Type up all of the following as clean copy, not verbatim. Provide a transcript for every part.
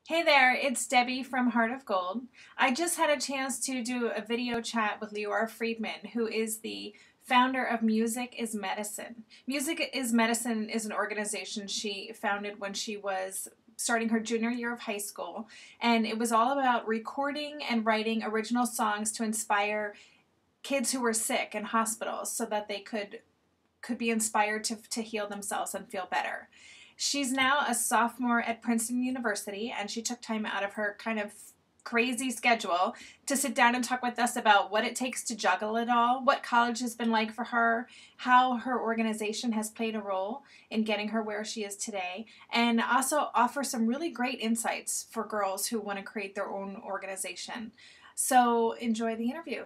Hey there, it's Debbie from Heart of Gold. I just had a chance to do a video chat with Leora Friedman, who is the founder of Music is Medicine. Music is Medicine is an organization she founded when she was starting her junior year of high school, and it was all about recording and writing original songs to inspire kids who were sick in hospitals so that they could be inspired to heal themselves and feel better. She's now a sophomore at Princeton University, and she took time out of her kind of crazy schedule to sit down and talk with us about what it takes to juggle it all, what college has been like for her, how her organization has played a role in getting her where she is today, and also offer some really great insights for girls who want to create their own organization. So enjoy the interview.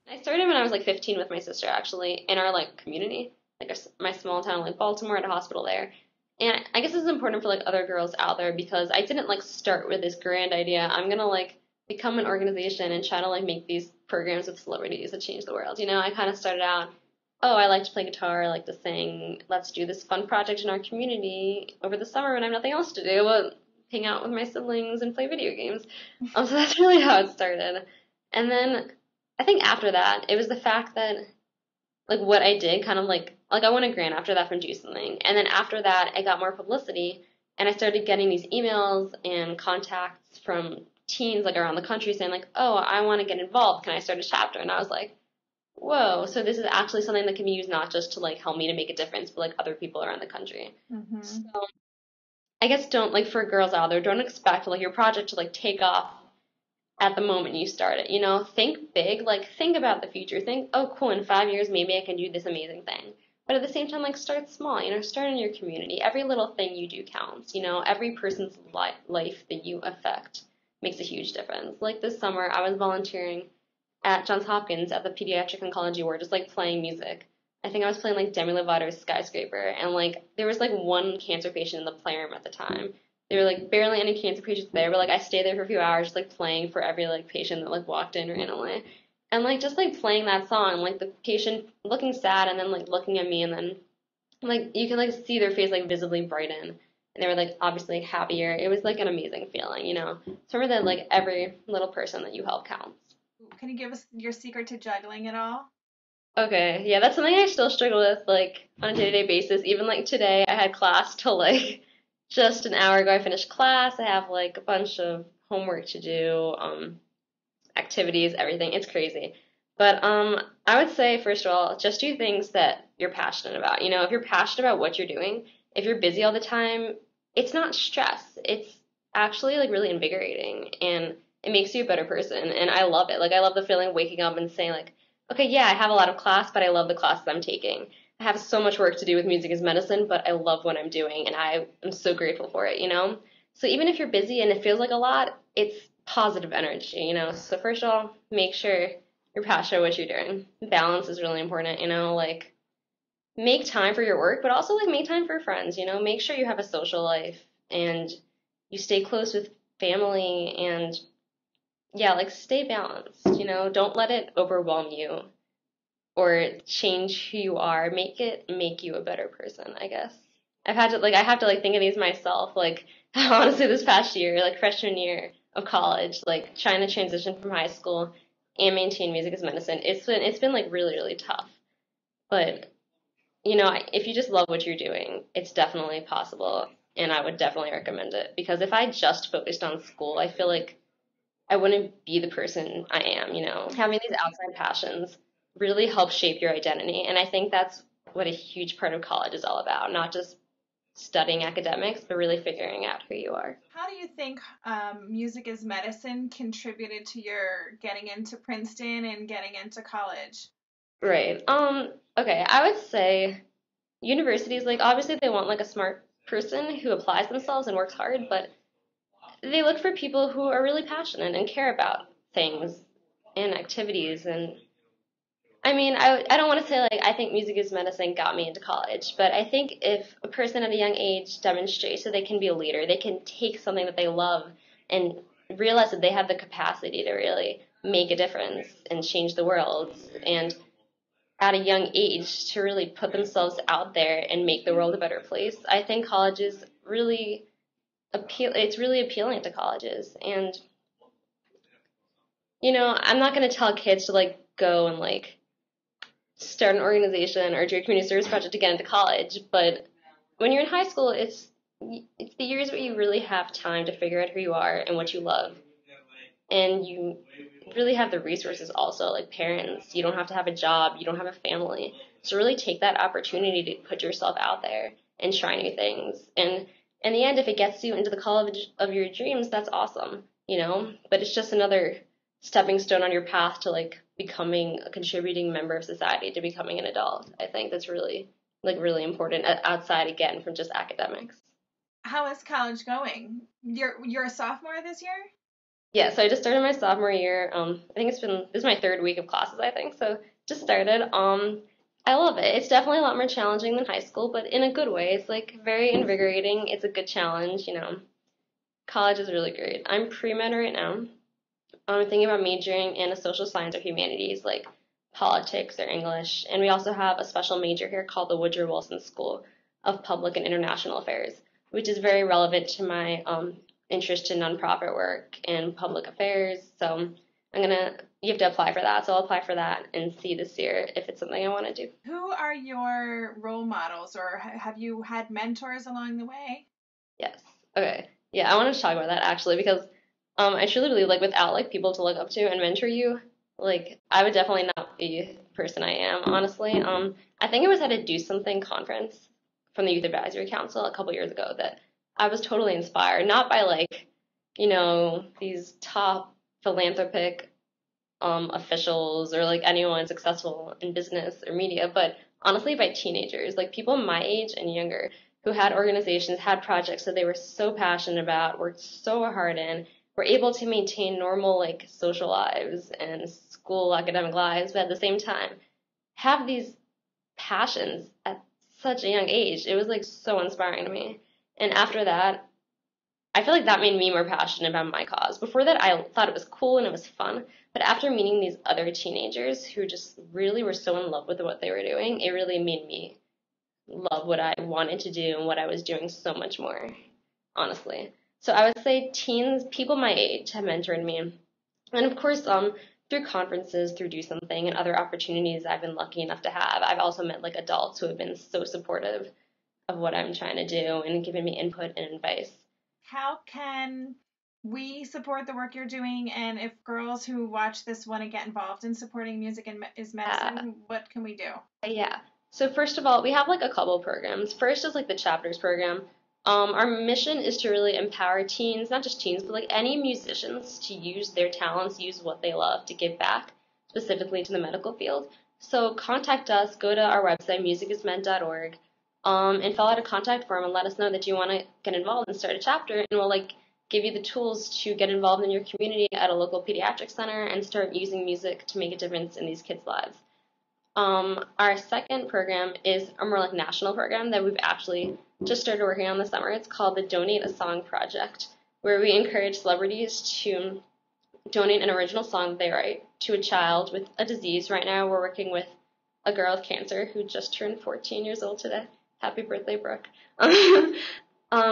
I started when I was like 15 with my sister, actually, in our like community, like my small town, like Baltimore, at a hospital there. And I guess this is important for like other girls out there because I didn't like start with this grand idea. I'm gonna like become an organization and try to like make these programs with celebrities that change the world. I kind of started out, oh, I like to play guitar, I like to sing. Let's do this fun project in our community over the summer when I have nothing else to do. But hang out with my siblings and play video games. So that's really how it started. And then I think after that, it was the fact that like what I did kind of like I won a grant after that from Do Something. And then after that, I got more publicity and I started getting these emails and contacts from teens like around the country saying like, "Oh, I want to get involved. Can I start a chapter?" And I was like, "Whoa, so this is actually something that can be used not just to like help me to make a difference, but like other people around the country." So Mm-hmm. I guess don't like for girls out there, don't expect like your project to like take off at the moment you start it. Think big, like think about the future. Think, oh, cool, in 5 years, maybe I can do this amazing thing. But at the same time, like start small, start in your community. Every little thing you do counts. Every person's life that you affect makes a huge difference. Like this summer, I was volunteering at Johns Hopkins at the Pediatric Oncology Ward, just like playing music. I think I was playing like Demi Lovato's Skyscraper, and like there was like one cancer patient in the playroom at the time. There were like barely any cancer patients there, but like I stayed there for a few hours, just like playing for every like patient that like walked in randomly, and like just like playing that song, like the patient looking sad and then like looking at me, and then like you can like see their face like visibly brighten, and they were like obviously happier. It was like an amazing feeling. So remember that like every little person that you help counts. Can you give us your secret to juggling it all? Okay, yeah, that's something I still struggle with, like, on a day-to-day basis. Even, like, today, I had class till, like, just an hour ago. I finished class. I have, like, a bunch of homework to do, activities, everything. It's crazy. But, I would say, first of all, just do things that you're passionate about. If you're passionate about what you're doing, if you're busy all the time, it's not stress. It's actually, like, really invigorating, and it makes you a better person, and I love it. Like, I love the feeling of waking up and saying, like, okay, yeah, I have a lot of class, but I love the classes I'm taking. I have so much work to do with music as medicine, but I love what I'm doing, and I am so grateful for it. So even if you're busy and it feels like a lot, it's positive energy. So first of all, make sure you're passionate what you're doing. Balance is really important. Like make time for your work, but also like make time for friends. Make sure you have a social life and you stay close with family and yeah, like stay balanced. Don't let it overwhelm you or change who you are. Make it make you a better person, I guess. I have to like think of these myself. Like honestly this past year, like freshman year of college, like trying to transition from high school and maintain music as medicine, it's been like really, really tough. But if you just love what you're doing, it's definitely possible and I would definitely recommend it because if I just focused on school, I feel like I wouldn't be the person I am. Having these outside passions really helps shape your identity. And I think that's what a huge part of college is all about, not just studying academics, but really figuring out who you are. How do you think Music is Medicine contributed to your getting into Princeton and getting into college? Right. Okay, I would say universities, like, obviously they want, like, a smart person who applies themselves and works hard, but they look for people who are really passionate and care about things and activities and I mean, I don't want to say like I think music is medicine got me into college, but I think if a person at a young age demonstrates that they can be a leader, they can take something that they love and realize that they have the capacity to really make a difference and change the world, and at a young age to really put themselves out there and make the world a better place. I think college is really it's really appealing to colleges. And, I'm not going to tell kids to like go and like start an organization or do a community service project to get into college, but when you're in high school, it's the years where you really have time to figure out who you are and what you love. And you really have the resources also, like parents. You don't have to have a job. You don't have a family. So really take that opportunity to put yourself out there and try new things. And in the end, if it gets you into the college of your dreams, that's awesome, But it's just another stepping stone on your path to like becoming a contributing member of society, to becoming an adult. I think that's really important outside again from just academics. How is college going? You're a sophomore this year? Yeah, so I just started my sophomore year. I think this is my third week of classes, I think. So just started. I love it. It's definitely a lot more challenging than high school, but in a good way. It's like very invigorating. It's a good challenge. College is really great. I'm pre-med right now. I'm thinking about majoring in a social science or humanities, like politics or English. And we also have a special major here called the Woodrow Wilson School of Public and International Affairs, which is very relevant to my interest in nonprofit work and public affairs. So you have to apply for that. So I'll apply for that and see this year if it's something I want to do. Who are your role models, or have you had mentors along the way? Yes. Okay. Yeah, I want to talk about that actually because I truly believe like without like people to look up to and mentor you, like I would definitely not be the person I am, honestly. I think it was at a Do Something conference from the Youth Advisory Council a couple years ago that I was totally inspired, not by like, these top philanthropic officials or like anyone successful in business or media, but honestly by teenagers, like people my age and younger who had organizations, had projects that they were so passionate about, worked so hard in, were able to maintain normal like social lives and school academic lives, but at the same time have these passions at such a young age. It was like so inspiring to me. And after that, I feel like that made me more passionate about my cause. Before that, I thought it was cool and it was fun. But after meeting these other teenagers who just really were so in love with what they were doing, it really made me love what I wanted to do and what I was doing so much more, honestly. So I would say teens, people my age, have mentored me. And of course, through conferences, through Do Something, and other opportunities I've been lucky enough to have, I've also met like adults who have been so supportive of what I'm trying to do and given me input and advice. How can we support the work you're doing? And if girls who watch this want to get involved in supporting music and is medicine, what can we do? Yeah. So first of all, we have like a couple of programs. First is like the chapters program. Our mission is to really empower teens, not just teens, but like any musicians to use their talents, use what they love to give back, specifically to the medical field. So contact us, go to our website, musicismed.org, and fill out a contact form and let us know that you want to get involved and start a chapter, and we'll like give you the tools to get involved in your community at a local pediatric center and start using music to make a difference in these kids' lives. Our second program is a more like national program that we've actually just started working on this summer. It's called the Donate a Song Project, where we encourage celebrities to donate an original song they write to a child with a disease. Right now, we're working with a girl with cancer who just turned 14 years old today. Happy birthday, Brooke.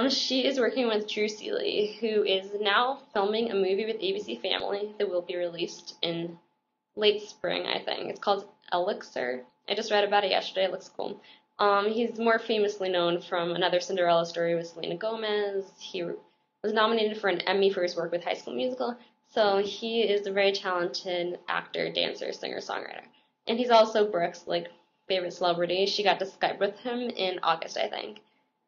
She is working with Drew Seeley, who is now filming a movie with ABC Family that will be released in late spring, I think. It's called Elixir. I just read about it yesterday. It looks cool. He's more famously known from Another Cinderella Story with Selena Gomez. He was nominated for an Emmy for his work with High School Musical. So he is a very talented actor, dancer, singer, songwriter. And he's also Brooke's favorite celebrity. She got to Skype with him in August, I think.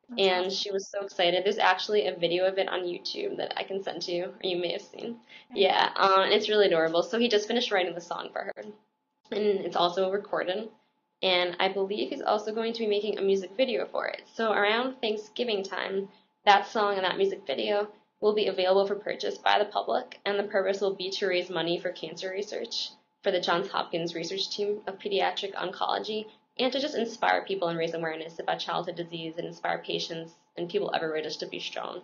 That's And awesome. she was so excited. There's actually a video of it on YouTube that I can send to you, or you may have seen. Yeah, and it's really adorable. So he just finished writing the song for her, and it's also recorded. And I believe he's also going to be making a music video for it. So around Thanksgiving time, that song and that music video will be available for purchase by the public, and the purpose will be to raise money for cancer research for the Johns Hopkins research team of pediatric oncology, and to just inspire people and raise awareness about childhood disease and inspire patients and people everywhere just to be strong.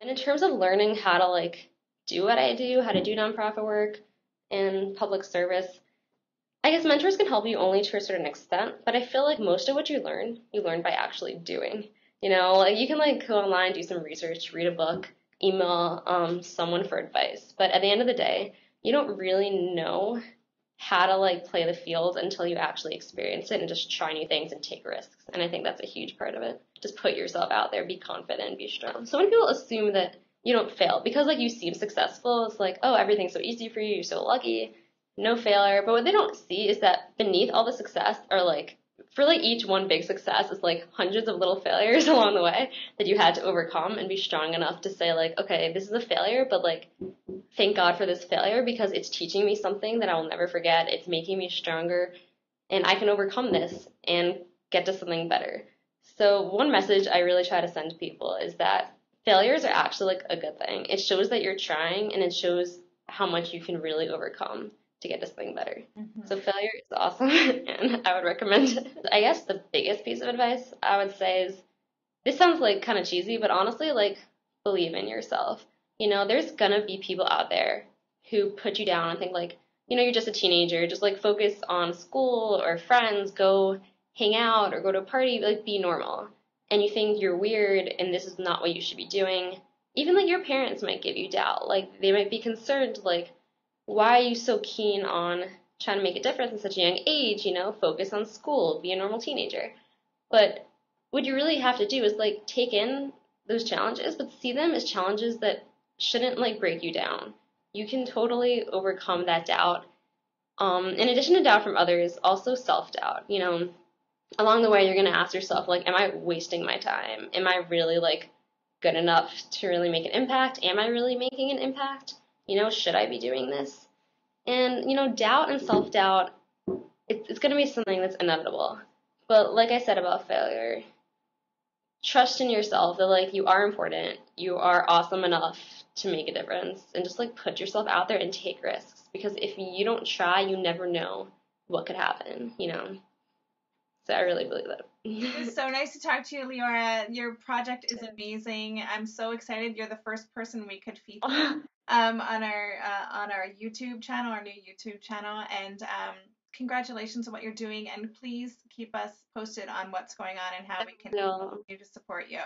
And in terms of learning how to do what I do, how to do nonprofit work and public service, I guess mentors can help you only to a certain extent, but I feel like most of what you learn by actually doing. You know, like you can like go online, do some research, read a book, email someone for advice. But at the end of the day, you don't really know how to like play the field until you actually experience it and just try new things and take risks. And I think that's a huge part of it. Just put yourself out there, be confident, be strong. So many people assume that you don't fail because like you seem successful. It's like, oh, everything's so easy for you. You're so lucky. No failure. But what they don't see is that beneath all the success are like for like each one big success is like hundreds of little failures along the way that you had to overcome and be strong enough to say like, okay, this is a failure, but like thank God for this failure because it's teaching me something that I will never forget. It's making me stronger and I can overcome this and get to something better. So one message I really try to send to people is that failures are actually like a good thing. It shows that you're trying and it shows how much you can really overcome to get to something better. So failure is awesome and I would recommend it. I guess the biggest piece of advice I would say is this sounds like kind of cheesy, but honestly, like believe in yourself. You know, there's gonna be people out there who put you down and think like, you know, you're just a teenager, just like focus on school or friends, go hang out or go to a party, like be normal. And you think you're weird and this is not what you should be doing. Even like your parents might give you doubt. Like they might be concerned, like, why are you so keen on trying to make a difference in such a young age? You know, focus on school, be a normal teenager. But what you really have to do is like take in those challenges, but see them as challenges that shouldn't like break you down. You can totally overcome that doubt. In addition to doubt from others, also self-doubt. You know, along the way, you're going to ask yourself, like, am I wasting my time? Am I really, like, good enough to really make an impact? Am I really making an impact? You know, should I be doing this? And, you know, doubt and self-doubt, it's going to be something that's inevitable. But like I said about failure, trust in yourself that, like, you are important. You are awesome enough to make a difference. And just, like, put yourself out there and take risks. Because if you don't try, you never know what could happen, you know? So I really believe that. It was so nice to talk to you, Leora. Your project is amazing. I'm so excited. You're the first person we could feature on our YouTube channel, our new YouTube channel. And congratulations on what you're doing. And please keep us posted on what's going on and how we can continue to support you.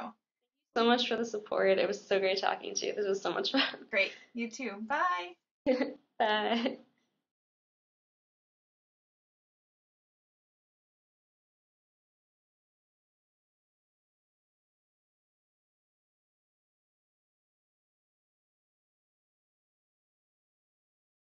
So much for the support. It was so great talking to you. This was so much fun. Great. You too. Bye. Bye.